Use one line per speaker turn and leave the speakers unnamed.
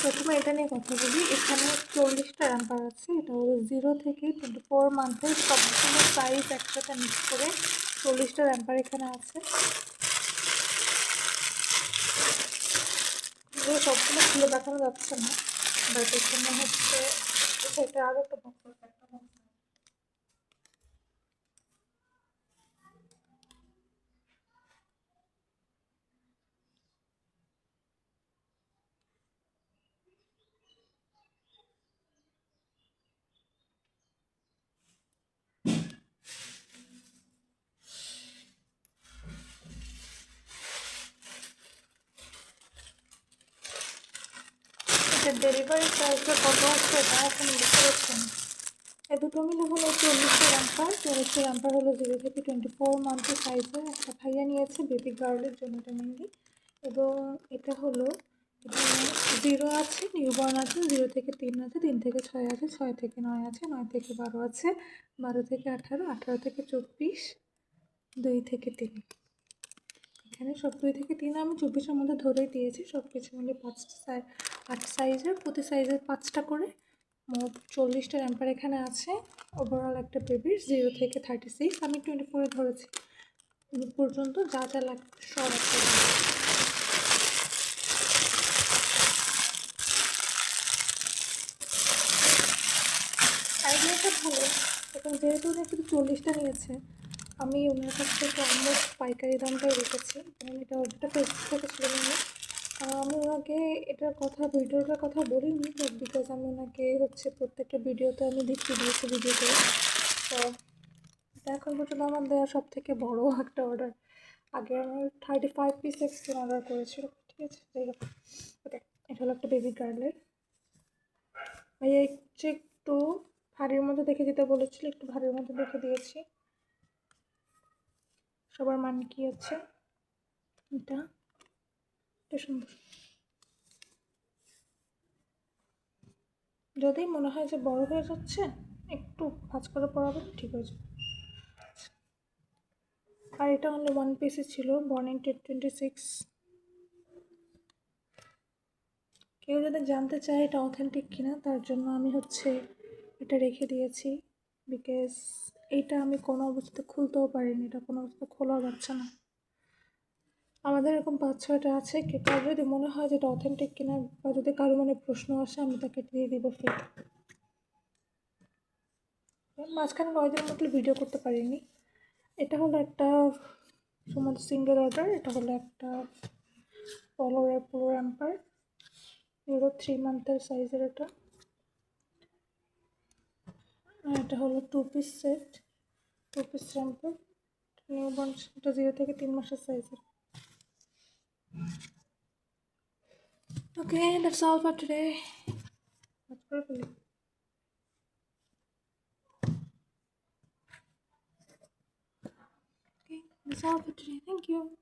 প্রথমে এটা নিয়ে কথা বলি। এখানে 40টা র্যাম্পার আছে। এটা হলো 0 থেকে 24 মান্থের সবগুলো সাইজ একসাথে মিক্স করে 40টা র্যাম্পার এখানে আছে। এগুলো সবগুলো খুলে দেখানো যাচ্ছে না, বাট এখানে হচ্ছে এটা আরও একটা বক্স আছে, একটা বক্স। ডেলিভারি চার্জটা কত হচ্ছে এটা এখন বুঝতে পারছেন। এই দুটো মিলে হলো 40টা র্যাম্পার। 40টা র্যাম্পার হলো 0 থেকে 24 মান্থের সাইজের। একটা ভাইয়া নিয়েছে বেবি গার্লের জন্য এটা মেনলি। এবং এটা হলো 0 আছে, নিউবর্ন আছে, 0 থেকে 3 আছে, 3 থেকে 6 আছে, 6 থেকে 9 আছে, 9 থেকে 12 আছে, 12 থেকে 18, 18 থেকে 24, 2 থেকে 3। এখানে সব 2 থেকে 3 আমি 24-এর মধ্যে ধরেই দিয়েছি। সব কিছু মিলে 8 সাইজের, প্রতি সাইজের 5টা করে, মোট 40টা র্যাম্পার এখানে আছে। ওভারঅল একটা বেবির 0 থেকে 36, আমি 24 ধরেছি পর্যন্ত যা যা লাগবে সব একটা। আইডিয়াটা ভালো, এবং যেহেতু উনি শুধু 40টা নিয়েছে, আমি ওনার কাছ থেকে অলমোস্ট পাইকারি দামটাই রেখেছি, কারণ এটা অর্ডারটা ফেসবুক থেকে ছিল না। আমি ওনাকে এটার কথা, ভিডিওটার কথা বলিনি, বাট বিকজ আমি ওনাকে হচ্ছে প্রত্যেকটা ভিডিওতে আমি দেখিয়ে দিয়েছি ভিডিওতে। তো এটা এখন পর্যন্ত আমার দেওয়া সব থেকে বড়ো একটা অর্ডার। আগে আমার 35 পিস এক্সট্রা অর্ডার করেছিল, ঠিক আছে। যাই হোক, ওকে, এটা হলো একটা বেবি গার্লের। ভাইয়া একটু ভারীর মধ্যে দেখে দিতে বলেছিল, একটু ভারীর মধ্যে দেখে দিয়েছি। সবার মান কি আছে? এটা সুন্দর। যদি মনে হয় যে বড় হয়ে যাচ্ছে, একটু ভাঁজ করে পরাবেন, ঠিক হয়ে যাবে। আর এটা অনলি 1 পিসে ছিল, বর্ন ইন 26। কেউ যদি জানতে চায় এটা অথেন্টিক কিনা, তার জন্য আমি হচ্ছে এটা রেখে দিয়েছি, বিকজ এইটা আমি কোনো অবস্থাতে খুলতেও পারিনি, এটা কোনো অবস্থা খোলা যাচ্ছে না। আমাদের এরকম 5-6টা আছে, কারো যদি মনে হয় যে এটা অথেন্টিক কিনা, বা যদি কারো মনে প্রশ্ন আসে, আমি তাকে দিয়ে দিব ফ্রি। মাঝখানে 9 দিনের মতো ভিডিও করতে পারিনি। এটা হলো একটা শুধুমাত্র সিঙ্গেল অর্ডার। এটা হলো একটা পলোরের পুরো র্যাম্পার, 3 মান্থের সাইজের এটা। আর এটা হলো 2 piece set, 2 piece romper, newborn. এটা 0 থেকে 3 মাসের সাইজের। Okay, that's all for today. Okay, that's all for today. Thank you.